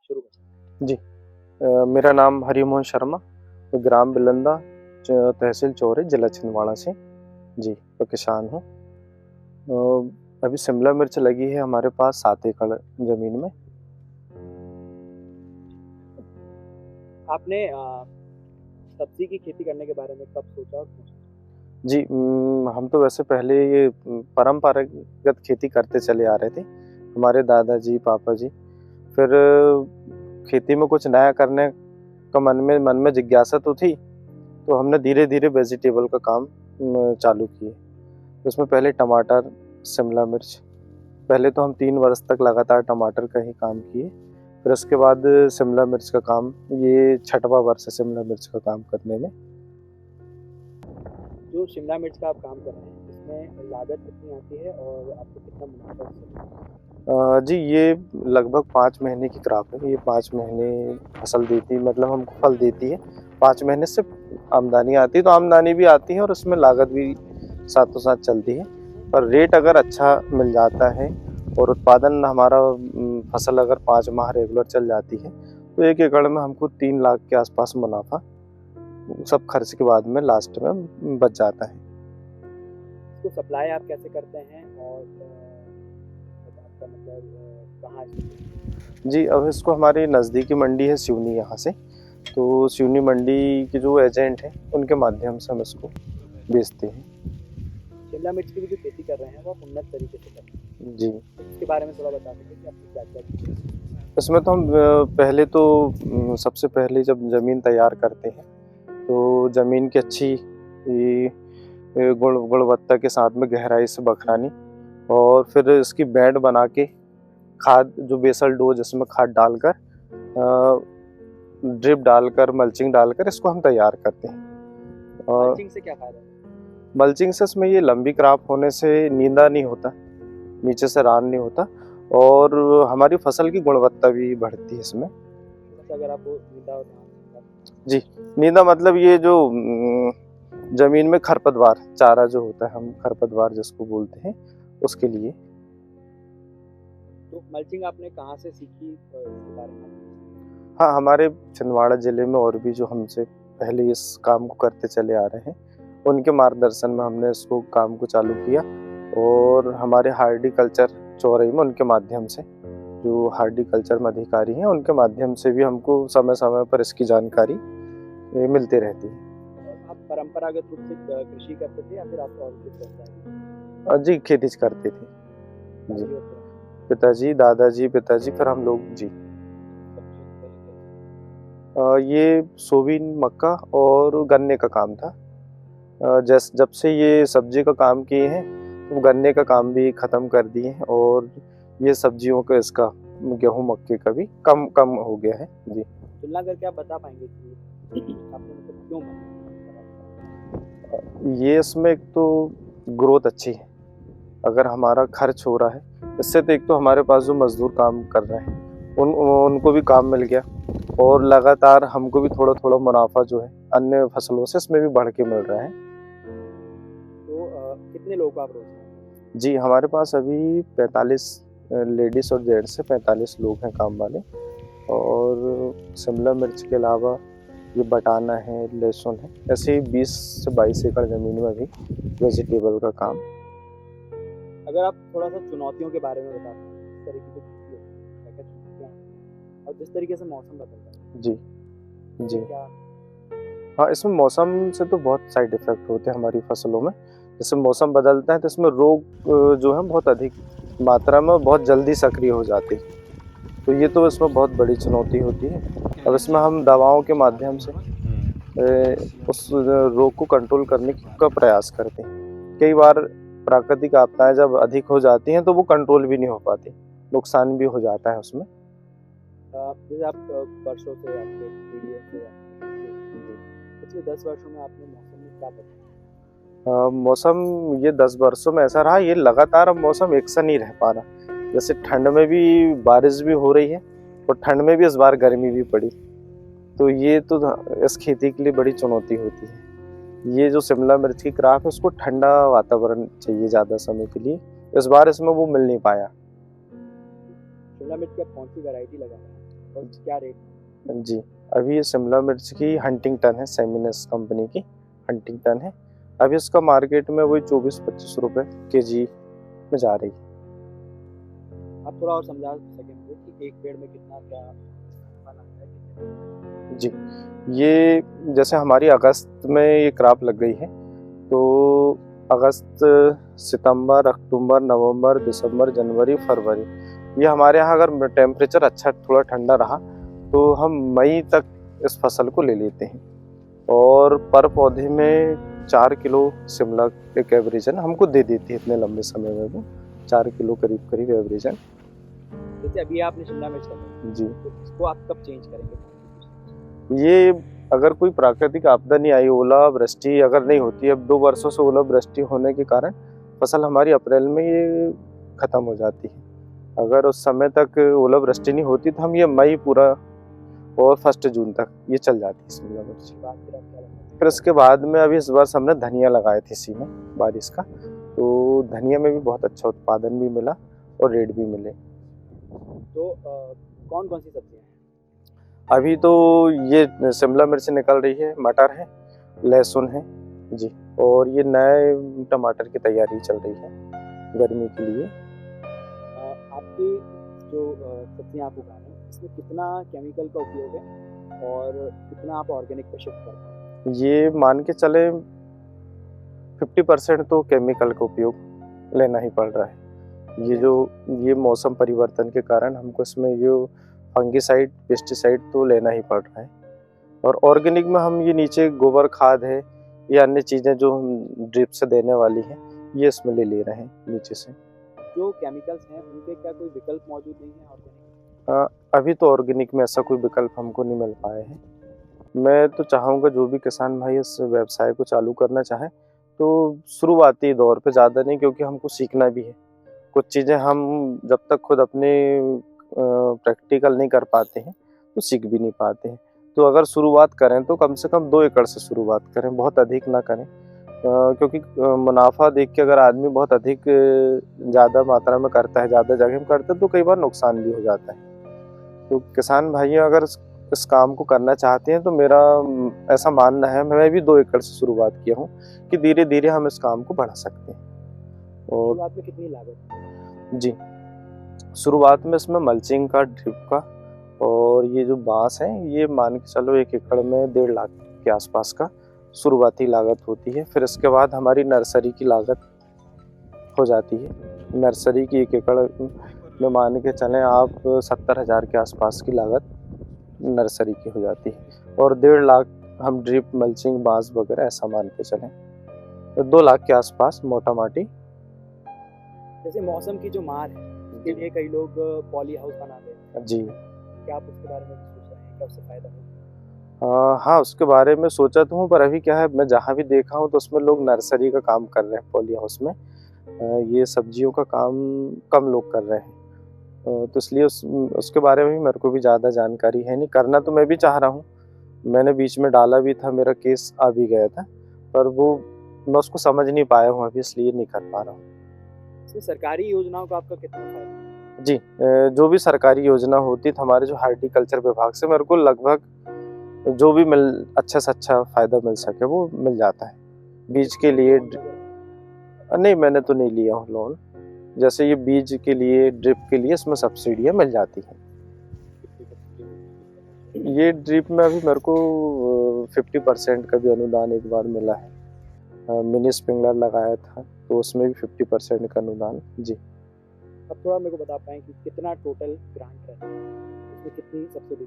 शुरू कर। जी। मेरा नाम हरिमोहन शर्मा, ग्राम बिलंदा, तहसील चौरी, जिला छिंदवाड़ा से। जी, तो किसान हूँ। अभी शिमला मिर्च लगी है हमारे पास 7 एकड़ ज़मीन में। आपने सब्ज़ी की खेती करने के बारे में कब सोचा और क्यों सोचा? जी, हम तो वैसे पहले ये परंपरागत खेती करते चले आ रहे थे, हमारे दादाजी, पापा जी। फिर खेती में कुछ नया करने का मन में जिज्ञासा तो थी, तो हमने धीरे-धीरे वेजिटेबल का काम चालू किए। उसमें पहले टमाटर, शिमला मिर्च, पहले तो हम 3 वर्ष तक लगातार टमाटर का ही काम किए। फिर उसके बाद शिमला मिर्च का काम, ये छठवां वर्ष है शिमला मिर्च का काम करने में। जो शिमला मिर्च का आप काम कर रहे हैं, इसमें लागत कितनी आती है और आपको कितना मुनाफ़ा इससे मिलता है? जी, ये लगभग 5 महीने की क्रॉप है। ये 5 महीने फसल देती, मतलब हमको फल देती है। 5 महीने से आमदनी आती है, तो आमदनी भी आती है और उसमें लागत भी साथों-साथ चलती है। पर रेट अगर अच्छा मिल जाता है और उत्पादन हमारा फसल अगर 5 माह रेगुलर चल जाती है, तो 1 एकड़ में हमको 3 लाख के आसपास मुनाफ़ा, सब खर्च के बाद में लास्ट में बच जाता है। इसको सप्लाई आप कैसे करते हैं और आपका मतलब कहाँ से? जी, अब इसको हमारी नज़दीकी मंडी है सिवनी यहाँ से, तो सिवनी मंडी के जो एजेंट हैं, उनके माध्यम से हम इसको बेचते हैं। शिमला मिर्च की भी जो खेती कर रहे हैं, वो आप उन्नत तरीके से कर रहे हैं। जी, इसके बारे में थोड़ा बता सकें कि आपने क्या-क्या किया? इसमें तो हम पहले तो सबसे पहले जब ज़मीन तैयार करते हैं, तो ज़मीन की अच्छी गुणवत्ता के साथ में गहराई से बखरानी, और फिर इसकी बेड बना के खाद, जो बेसल डोज़ इसमें खाद डालकर, ड्रिप डालकर, मल्चिंग डालकर इसको हम तैयार करते हैं। और मल्चिंग से क्या फ़ायदा है? मल्चिंग से इसमें ये लंबी क्रॉप होने से नींदा नहीं होता, नीचे से रान नहीं होता, और हमारी फसल की गुणवत्ता भी बढ़ती है इसमें। जैसे अगर आप नींदा और जी, नींदा मतलब ये जो ज़मीन में खरपतवार, चारा जो होता है, हम खरपतवार जिसको बोलते हैं, उसके लिए। तो मल्चिंग आपने कहाँ से सीखी इसके बारे में? हाँ, हमारे छिंदवाड़ा ज़िले में और भी जो हमसे पहले इस काम को करते चले आ रहे हैं, उनके मार्गदर्शन में हमने इसको काम को चालू किया, और हमारे हार्टिकल्चर चौरई में उनके माध्यम से, जो हार्टिकल्चर में अधिकारी हैं, उनके माध्यम से भी हमको समय-समय पर इसकी जानकारी मिलती रहती है। आप परंपरागत रूप से कृषि करते थे या फिर आपका और कुछ व्यवसाय है? जी, खेती करते थे। जी, सब्जियों से? पिताजी, दादाजी, पिताजी, फिर हम लोग। जी। सब्जियों से पहले ये सोयाबीन, मक्का और गन्ने का काम था। जब से ये सब्जी का काम किए हैं, तो गन्ने का काम भी ख़त्म कर दिए हैं, और ये सब्जियों का, इसका गेहूँ, मक्के का भी कम कम हो गया है। जी। तुलना करके आप बता पाएँगे कि आपने मतलब क्यों बदला? ये इसमें एक तो ग्रोथ अच्छी है। अगर हमारा खर्च हो रहा है, इससे तो एक तो हमारे पास जो मज़दूर काम कर रहे हैं, उनको भी काम मिल गया, और लगातार हमको भी थोड़ा-थोड़ा मुनाफ़ा जो है अन्य फसलों से, इसमें भी बढ़ के मिल रहा है। तो कितने लोगों को आप रोज़गार देते हैं? जी, हमारे पास अभी 45 लेडीज़ और जेंट्स से 45 लोग हैं काम वाले, और शिमला मिर्च के अलावा ये बटाना है, लहसुन है, ऐसे ही 20 से 22 एकड़ ज़मीन में भी वेजिटेबल का काम। अगर आप थोड़ा-सा चुनौतियों के बारे में बता पाएँ, किस तरह की जो खेती होती है, क्या-क्या चुनौतियाँ आती हैं? और जिस तरीके से मौसम बदल रहा है, जी, जी। उससे क्या? हाँ, इसमें मौसम से तो बहुत साइड इफ़ेक्ट होते हैं हमारी फसलों में। जैसे मौसम बदलता है, तो इसमें रोग जो है बहुत अधिक मात्रा में, बहुत जल्दी सक्रिय हो जाते हैं। तो ये तो इसमें बहुत बड़ी चुनौती होती है। अब इसमें हम दवाओं के माध्यम से उस रोग को कंट्रोल करने का प्रयास करते हैं। कई बार प्राकृतिक आपदाएँ जब अधिक हो जाती हैं, तो वो कंट्रोल भी नहीं हो पाती, नुकसान भी हो जाता है उसमें। जैसे आप वर्षों से आपके पीढ़ियों से पिछले 10 वर्षों में आपने मौसम में क्या बदलाव? मौसम ये 10 वर्षों में ऐसा रहा, ये लगातार अब मौसम एक सा नहीं रह पा रहा। जैसे ठंड में भी बारिश भी हो रही है, और ठंड में भी इस बार गर्मी भी पड़ी। तो ये तो इस खेती के लिए बड़ी चुनौती होती है। ये जो शिमला मिर्च की क्रॉप है, उसको ठंडा वातावरण चाहिए ज़्यादा समय के लिए। इस बार इसमें वो मिल नहीं पाया। शिमला मिर्च की आप कौन-सी वैरायटी लगा रहे हैं? और क्या रेट? जी, अभी ये शिमला मिर्च की हंटिंगटन है, सेमिनस कंपनी की हंटिंगटन है। अभी इसका मार्केट में वही 24-25 रुपए केजी में जा रही है। आप थोड़ा और समझा सकें मुझे कि एक पेड़ में कितना क्या फल आता है, कितने पेड़ में? जी, ये जैसे हमारी अगस्त में ये क्रॉप लग गई है, तो अगस्त, सितंबर, अक्टूबर, नवंबर, दिसंबर, जनवरी, फरवरी, ये हमारे यहाँ अगर टेम्परेचर अच्छा थोड़ा ठंडा रहा तो हम मई तक इस फसल को ले लेते हैं। और पर पौधे में 4 किलो शिमला एक एवरेजन हमको दे देती है इतने लंबे समय में वो 4 किलो करीब करीब एवरेजन। जैसे अभी आपने शिमला मिर्च लगाई, जी, तो इसको आप कब चेंज करेंगे? ये अगर कोई प्राकृतिक आपदा नहीं आई, ओला वृष्टि अगर नहीं होती, अब 2 वर्षों से ओला वृष्टि होने के कारण फसल हमारी अप्रैल में ये खत्म हो जाती है। अगर उस समय तक ओला वृष्टि नहीं होती तो हम ये मई पूरा और 1 जून तक ये चल जाती है शिमला मिर्च। उसके बाद फिर आप क्या लगाते फिर उसके बाद में अभी इस वर्ष हमने धनिया लगाए थे इसी में बारिश का, तो धनिया में भी बहुत अच्छा उत्पादन भी मिला और रेट भी मिले। हैं? तो कौन कौन सी सब्जियां हैं? अभी तो ये शिमला मिर्च निकल रही है, मटर है, लहसुन है जी, और ये नए टमाटर की तैयारी चल रही है गर्मी के लिए। आपकी जो सब्जियां आप उगा रहे हैं, इसमें कितना केमिकल का उपयोग है और कितना आप ऑर्गेनिक पे शिफ्ट कर रहे हैं? ये मान के चले 50% तो केमिकल का उपयोग लेना ही पड़ रहा है। ये मौसम परिवर्तन के कारण हमको इसमें ये फंगिसाइड, पेस्टिसाइड तो लेना ही पड़ रहा है। और ऑर्गेनिक में हम ये नीचे गोबर खाद है या अन्य चीज़ें जो हम ड्रिप से देने वाली हैं, ये इसमें ले रहे हैं नीचे से। जो केमिकल्स हैं उनके क्या कोई विकल्प मौजूद नहीं है ऑर्गेनिक? अभी तो ऑर्गेनिक में ऐसा कोई विकल्प हमको नहीं मिल पाए हैं। मैं तो चाहूँगा जो भी किसान भाई इस व्यवसाय को चालू करना चाहे तो शुरुआती दौर पे ज़्यादा नहीं, क्योंकि हमको सीखना भी है। कुछ चीज़ें हम जब तक खुद अपने प्रैक्टिकल नहीं कर पाते हैं तो सीख भी नहीं पाते हैं। तो अगर शुरुआत करें तो कम से कम 2 एकड़ से शुरुआत करें, बहुत अधिक ना करें। क्योंकि मुनाफा देख के अगर आदमी बहुत अधिक ज़्यादा मात्रा में करता है, ज़्यादा जगह में करता है तो कई बार नुकसान भी हो जाता है। तो किसान भाइयों अगर इस काम को करना चाहते हैं तो मेरा ऐसा मानना है, मैं भी 2 एकड़ से शुरुआत किया हूँ कि धीरे-धीरे हम इस काम को बढ़ा सकते हैं। और शुरुआत में कितनी लागत? जी, शुरुआत में इसमें मल्चिंग का, ड्रिप का और ये जो बाँस है, ये मान के चलो 1 एकड़ में 1.5 लाख के आसपास का शुरुआती लागत होती है। फिर इसके बाद हमारी नर्सरी की लागत हो जाती है। नर्सरी की 1 एकड़ में मान के चलें आप 70,000 के आसपास की लागत नर्सरी की हो जाती है। और 1.5 लाख हम ड्रिप, मल्चिंग, बाँस वगैरह ऐसा मान के चलें, तो 2 लाख के आसपास मोटा-माटी। जैसे मौसम की जो मार है, उसके लिए कई लोग पॉली हाउस बनाते हैं। जी। क्या आप उसके बारे में भी सोच रहे हैं? क्या उससे फायदा होगा? हाँ, उसके बारे में सोचा तो हूँ, पर अभी क्या है, मैं जहाँ भी देखा हूँ तो उसमें लोग नर्सरी का काम कर रहे हैं पॉली हाउस में। ये सब्जियों का काम कम लोग कर रहे हैं। तो इसलिए उसके बारे में भी मेरे को भी ज़्यादा जानकारी है नहीं। करना तो मैं भी चाह रहा हूँ। मैंने बीच में डाला भी था, मेरा केस आ भी गया था, पर वो मैं उसको समझ नहीं पाया हूँ अभी, इसलिए नहीं कर पा रहा हूँ। इसमें सरकारी योजनाओं का आपका कितना फायदा है? जी, जो भी सरकारी योजना होती है तो हमारे जो हॉर्टिकल्चर विभाग से मेरे को लगभग जो भी अच्छा से अच्छा फ़ायदा मिल सके वो मिल जाता है। बीज के लिए नहीं, मैंने तो नहीं लिया हूँ लोन। जैसे ये बीज के लिए, ड्रिप के लिए इसमें सब्सिडियाँ मिल जाती हैं। ये ड्रिप में अभी मेरे को 50% का भी अनुदान एक बार मिला है। मिनी स्प्रिंकलर लगाया था तो उसमें भी 50% का अनुदान। जी। अब थोड़ा मेरे को बता पाएँ कि कितना टोटल ग्रांट रहता है? उसमें कितनी सब्सिडी?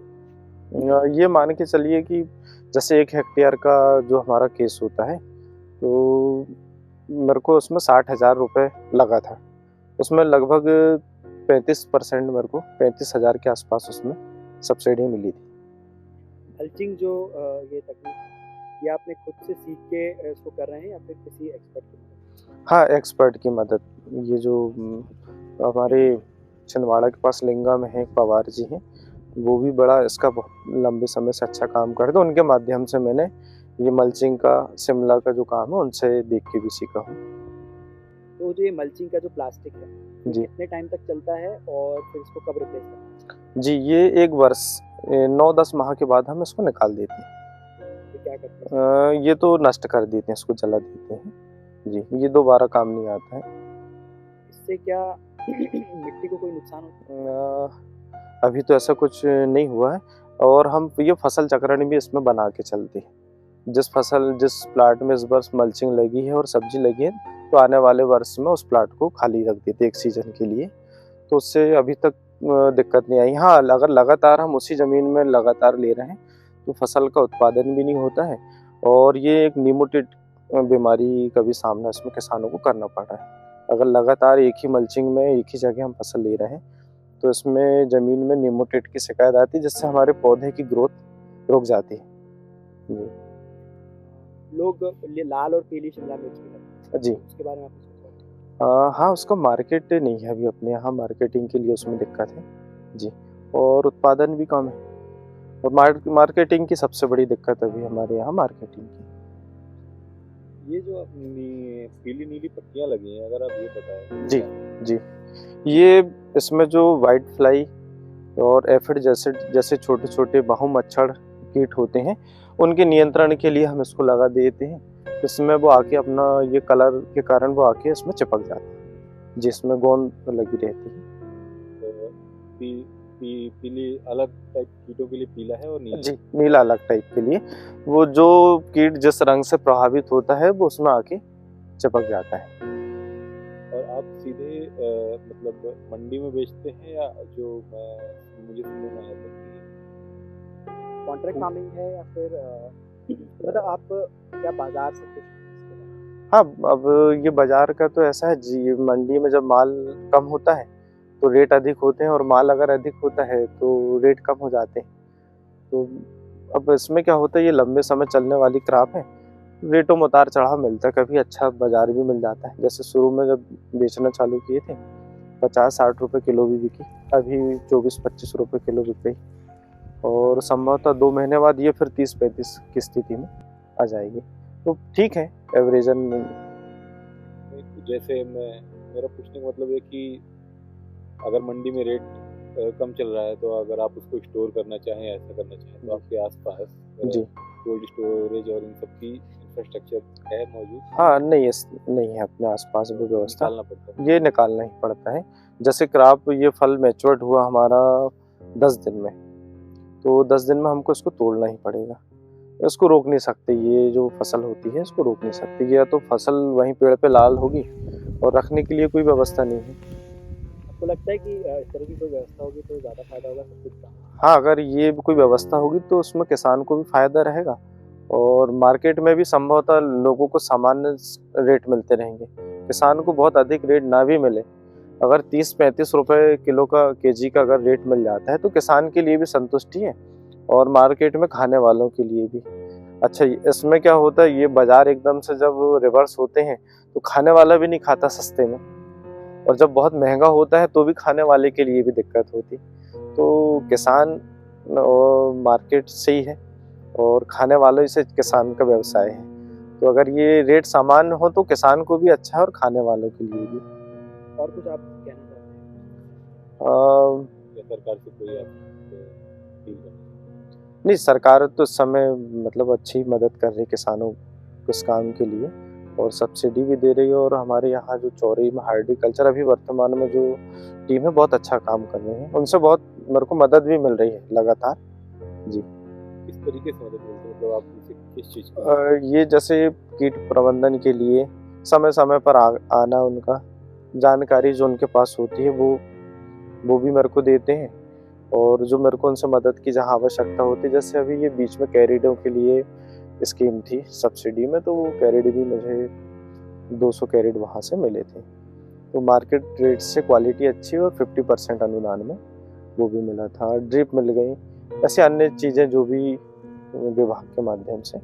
ये मान के चलिए कि जैसे 1 हेक्टेयर का जो हमारा केस होता है, तो मेरे को उसमें 60,000 रुपए लगा था। उसमें लगभग 35% मेरे को 35,000 के आसपास उसमें सब्सिडी मिली थी। मल्चिंग जो ये तकनीक है, ये आपने खुद से सीख के इसको कर रहे हैं या फिर किसी एक्सपर्ट की मदद? हाँ, एक्सपर्ट की मदद। ये जो हमारे छिंदवाड़ा के पास लिंगा में है एक पवार जी हैं, वो भी बड़ा इसका बहुत लंबे समय से अच्छा काम करते हैं। उनके माध्यम से मैंने ये मल्चिंग का, शिमला का जो काम है उनसे देख के भी सीखा हूँ। तो जो ये मल्चिंग का जो प्लास्टिक है, जी। कितने टाइम तक चलता है और फिर इसको कब रिप्लेस करना है? जी, ये 1 वर्ष 9-10 माह के बाद हम इसको निकाल देते हैं। तो क्या करते हैं? ये तो नष्ट कर देते हैं, इसको जला देते हैं। जी, ये दोबारा काम नहीं आता है। इससे क्या मिट्टी को कोई नुकसान होता है? अभी तो ऐसा कुछ नहीं हुआ है और हम ये फसल चक्रण भी इसमें बना के चलते हैं। जिस प्लाट में इस वर्ष मल्चिंग लगी है और सब्जी लगी है, तो आने वाले वर्ष में उस प्लाट को खाली रख देते हैं 1 सीजन के लिए। तो उससे अभी तक दिक्कत नहीं आई। हाँ, अगर लगातार हम उसी ज़मीन में लगातार ले रहे हैं, तो फसल का उत्पादन भी नहीं होता है और ये एक निमोटिड बीमारी का भी सामना इसमें किसानों को करना पड़ रहा है। अगर लगातार एक ही मल्चिंग में एक ही जगह हम फसल ले रहे हैं, तो इसमें ज़मीन में निमोटिड की शिकायत आती है, जिससे हमारे पौधे की ग्रोथ रुक जाती है। जी। लोग ये लाल और पीली शिमला मिर्च भी करते हैं, जी। उसके बारे में आपने सोचा है? हाँ, उसका मार्केट नहीं है अभी अपने यहाँ, मार्केटिंग के लिए उसमें दिक्कत है। जी, और उत्पादन भी कम है और मार्केटिंग की सबसे बड़ी दिक्कत अभी हमारे यहाँ मार्केटिंग की। ये जो अपनी पीली नीली पत्तियां लगी हैं, अगर आप ये बताएं। जी, जी। ये इसमें जो व्हाइट फ्लाई और एफिड जैसे छोटे-छोटे बहु मच्छर कीट होते हैं, उनके नियंत्रण के लिए हम इसको लगा देते हैं। इसमें वो आके अपना ये कलर के कारण वो आके इसमें चिपक जाते हैं, जिसमें गोंद लगी रहती है। तो पीली अलग टाइप कीटों के लिए पीला है और नीला। जी, नीला अलग टाइप के लिए। वो जो कीट जिस रंग से प्रभावित होता है, वो उसमें आके चिपक जाता है। और आप सीधे मतलब मंडी में बेचते हैं या जो मुझे समझ में आया था कि कॉन्ट्रैक्ट फार्मिंग है या फिर मतलब आप क्या बाजार से कुछ? हाँ, अब ये बाजार का तो ऐसा है जी, मंडी में जब माल कम होता है तो रेट अधिक होते हैं और माल अगर अधिक होता है तो रेट कम हो जाते हैं। तो अब इसमें क्या होता है, ये लंबे समय चलने वाली क्रॉप है, रेटों में उतार चढ़ाव मिलता है, कभी अच्छा बाजार भी मिल जाता है। जैसे शुरू में जब बेचना चालू किए थे 50-60 रुपए किलो भी बिकी, अभी 24-25 रुपए किलो बिक गई और संभवतः 2 महीने बाद ये फिर 30-35 की स्थिति में आ जाएगी। तो ठीक है, एवरेजन जैसे मेरा पूछने का मतलब है कि अगर मंडी में रेट कम चल रहा है, तो अगर आप उसको स्टोर करना चाहें, ऐसा करना चाहें, तो आपके आसपास जी कोल्ड स्टोरेज और इन सब की इंफ्रास्ट्रक्चर है मौजूद? हाँ, नहीं है अपने आसपास वो व्यवस्था, निकालना पड़ता है। ये निकालना ही पड़ता है। जैसे क्रॉप ये फल मैच्योर्ड हुआ हमारा 10 दिन में, तो 10 दिन में हमको इसको तोड़ना ही पड़ेगा। इसको रोक नहीं सकते, ये जो फसल होती है इसको रोक नहीं सकते। या तो फसल वहीं पेड़ पे लाल होगी और रखने के लिए कोई व्यवस्था नहीं है। आपको लगता है कि इस तरह की कोई व्यवस्था होगी तो ज़्यादा फायदा होगा सब कुछ का? हाँ, अगर ये कोई व्यवस्था होगी तो उसमें किसान को भी फायदा रहेगा और मार्केट में भी संभवतः लोगों को सामान्य रेट मिलते रहेंगे। किसान को बहुत अधिक रेट ना भी मिले, अगर 30-35 रुपए किलो का केजी का अगर रेट मिल जाता है तो किसान के लिए भी संतुष्टि है और मार्केट में खाने वालों के लिए भी। अच्छा, इसमें क्या होता है, ये बाजार एकदम से जब रिवर्स होते हैं तो खाने वाला भी नहीं खाता सस्ते में, और जब बहुत महंगा होता है तो भी खाने वाले के लिए भी दिक्कत होती। तो किसान मार्केट से ही है और खाने वालों से किसान का व्यवसाय है। तो अगर ये रेट समान हो तो किसान को भी अच्छा है और खाने वालों के लिए भी। और कुछ आप कहना चाहते हैं? या सरकार से कोई आप डील करना? नहीं, सरकार तो इस समय मतलब अच्छी मदद कर रही है किसानों को इस काम के लिए और सब्सिडी भी दे रही है। और हमारे यहाँ जो चौरी में हार्टिकल्चर अभी वर्तमान में जो टीम है बहुत अच्छा काम कर रही है, उनसे बहुत मेरे को मदद भी मिल रही है लगातार। जी। किस तरीके से मदद मिलती है, मतलब आप उनसे किस चीज़ का? ये जैसे कीट प्रबंधन के लिए समय समय पर आना, उनका जानकारी जो उनके पास होती है वो भी मेरे को देते हैं और जो मेरे को उनसे मदद की जहाँ आवश्यकता होती है, जैसे अभी ये बीच में कैरिडों के लिए स्कीम थी सब्सिडी में, तो वो कैरिड भी मुझे 200 कैरिड वहाँ से मिले थे। तो मार्केट रेट से क्वालिटी अच्छी और 50% अनुदान में वो भी मिला था। ड्रिप मिल गई, ऐसे अन्य चीज़ें जो भी विभाग के माध्यम से